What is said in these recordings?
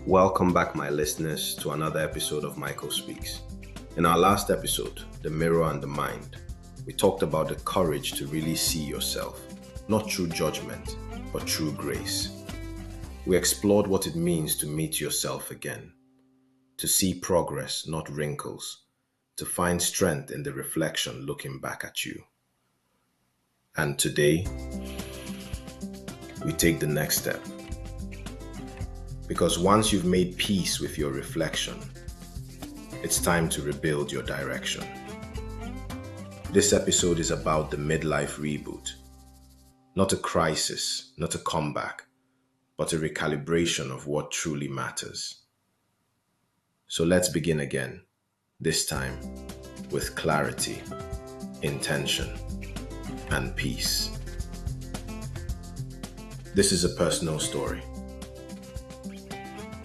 Welcome back, my listeners, to another episode of Michael Speaks. In our last episode, The Mirror and the Mind, we talked about the courage to really see yourself, not through judgment, but through grace. We explored what it means to meet yourself again, to see progress, not wrinkles, to find strength in the reflection looking back at you. And today, we take the next step. Because once you've made peace with your reflection, it's time to rebuild your direction. This episode is about the midlife reboot. Not a crisis, not a comeback, but a recalibration of what truly matters. So let's begin again, this time with clarity, intention, and peace. This is a personal story.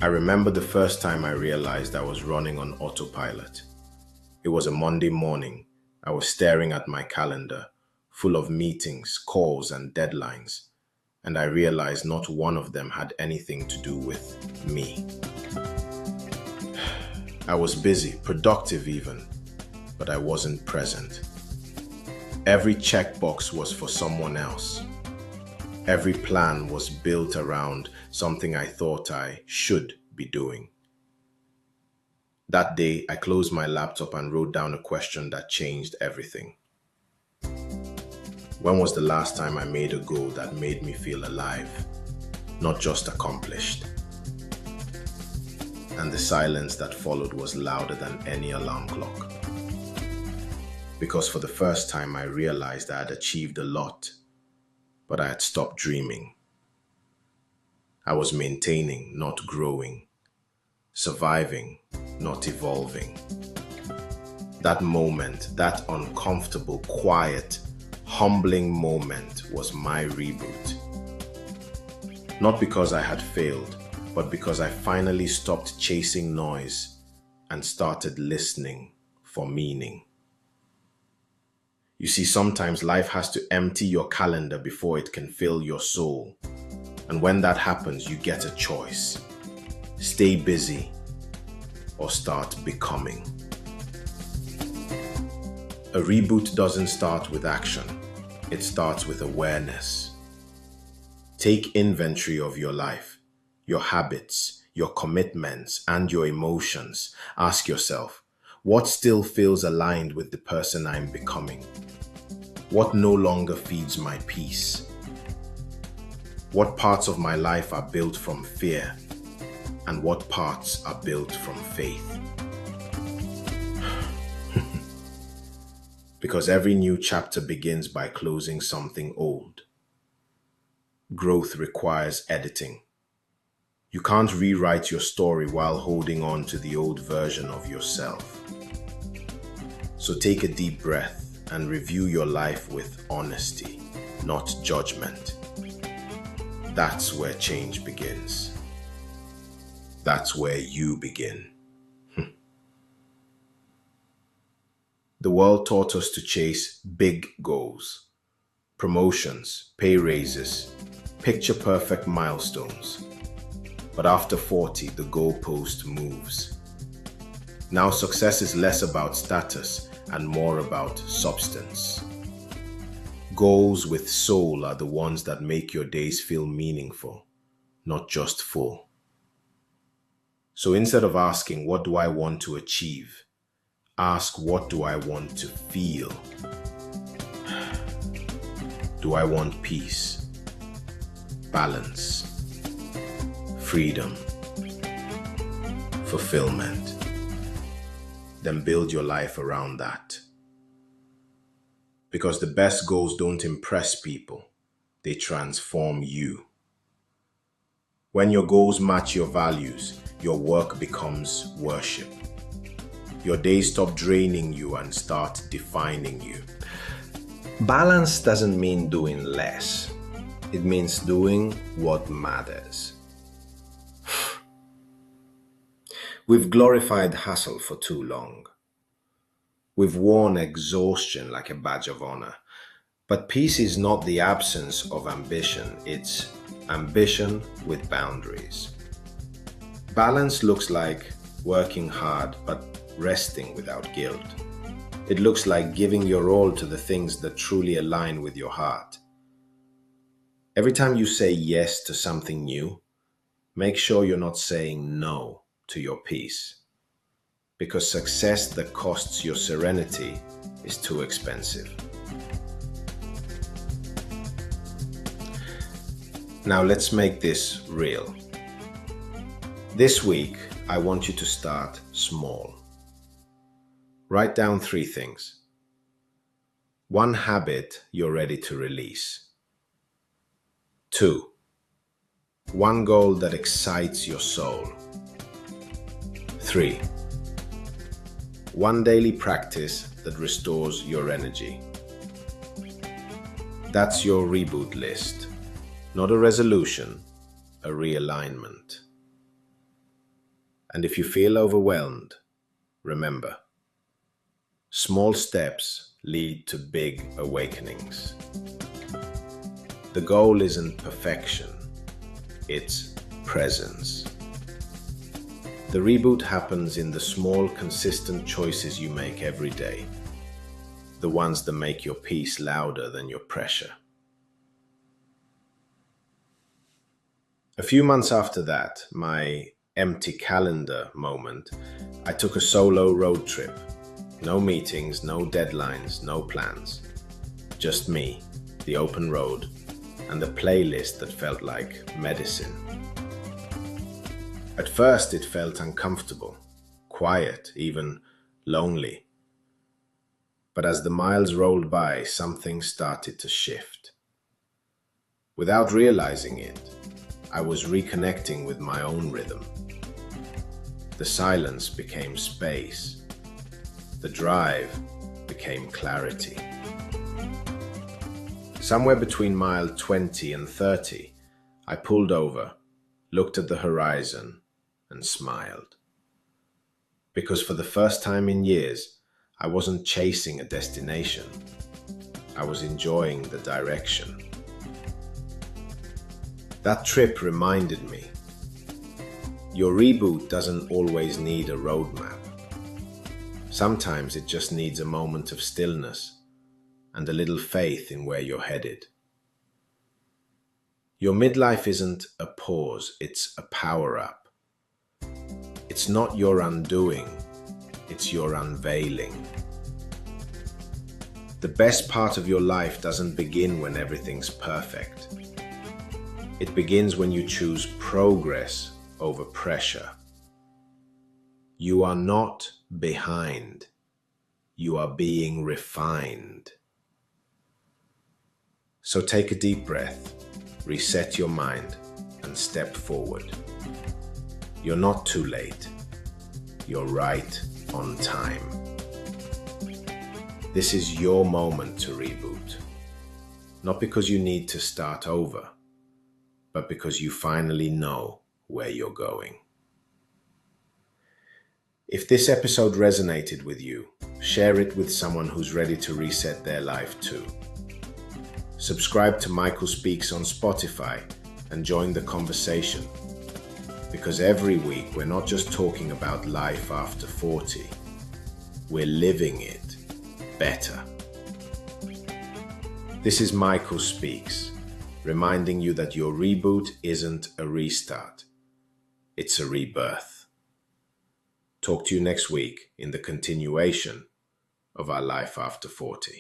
I remember the first time I realized I was running on autopilot. It was a Monday morning. I was staring at my calendar, full of meetings, calls, and deadlines, and I realized not one of them had anything to do with me. I was busy, productive even, but I wasn't present. Every checkbox was for someone else. Every plan was built around something I thought I should be doing. That day, I closed my laptop and wrote down a question that changed everything. When was the last time I made a goal that made me feel alive, not just accomplished? And the silence that followed was louder than any alarm clock. Because for the first time, I realized I had achieved a lot, but I had stopped dreaming. I was maintaining, not growing, surviving, not evolving. That moment, that uncomfortable, quiet, humbling moment was my reboot. Not because I had failed, but because I finally stopped chasing noise and started listening for meaning. You see, sometimes life has to empty your calendar before it can fill your soul. And when that happens, you get a choice. Stay busy or start becoming. A reboot doesn't start with action. It starts with awareness. Take inventory of your life, your habits, your commitments, and your emotions. Ask yourself, what still feels aligned with the person I'm becoming? What no longer feeds my peace? What parts of my life are built from fear? And what parts are built from faith? Because every new chapter begins by closing something old. Growth requires editing. You can't rewrite your story while holding on to the old version of yourself. So take a deep breath and review your life with honesty, not judgment. That's where change begins. That's where you begin. The world taught us to chase big goals, promotions, pay raises, picture-perfect milestones. But after 40, the goalpost moves. Now success is less about status and more about substance. Goals with soul are the ones that make your days feel meaningful, not just full. So instead of asking, what do I want to achieve? Ask, what do I want to feel? Do I want peace, balance, freedom, fulfillment? Then build your life around that. Because the best goals don't impress people, they transform you. When your goals match your values, your work becomes worship. Your days stop draining you and start defining you. Balance doesn't mean doing less. It means doing what matters. We've glorified hustle for too long. We've worn exhaustion like a badge of honor. But peace is not the absence of ambition, it's ambition with boundaries. Balance looks like working hard but resting without guilt. It looks like giving your all to the things that truly align with your heart. Every time you say yes to something new, make sure you're not saying no to your peace. Because success that costs your serenity is too expensive. Now let's make this real. This week, I want you to start small. Write down 3 things. 1 habit you're ready to release. 2, 1 goal that excites your soul. 3, 1 daily practice that restores your energy. That's your reboot list. Not a resolution, a realignment. And if you feel overwhelmed, remember, small steps lead to big awakenings. The goal isn't perfection, it's presence. The reboot happens in the small, consistent choices you make every day, the ones that make your peace louder than your pressure. A few months after that, my empty calendar moment, I took a solo road trip. No meetings, no deadlines, no plans. Just me, the open road, and the playlist that felt like medicine. At first it felt uncomfortable, quiet, even lonely. But as the miles rolled by, something started to shift. Without realizing it, I was reconnecting with my own rhythm. The silence became space. The drive became clarity. Somewhere between mile 20 and 30, I pulled over, looked at the horizon, and smiled. Because for the first time in years, I wasn't chasing a destination. I was enjoying the direction. That trip reminded me, your reboot doesn't always need a roadmap. Sometimes it just needs a moment of stillness and a little faith in where you're headed. Your midlife isn't a pause, it's a power-up. It's not your undoing, it's your unveiling. The best part of your life doesn't begin when everything's perfect. It begins when you choose progress over pressure. You are not behind. You are being refined. So take a deep breath, reset your mind, and step forward. You're not too late. You're right on time. This is your moment to reboot. Not because you need to start over, but because you finally know where you're going. If this episode resonated with you, share it with someone who's ready to reset their life too. Subscribe to Michael Speaks on Spotify and join the conversation. Because every week we're not just talking about life after 40, we're living it better. This is Michael Speaks, reminding you that your reboot isn't a restart, it's a rebirth. Talk to you next week in the continuation of our life after 40.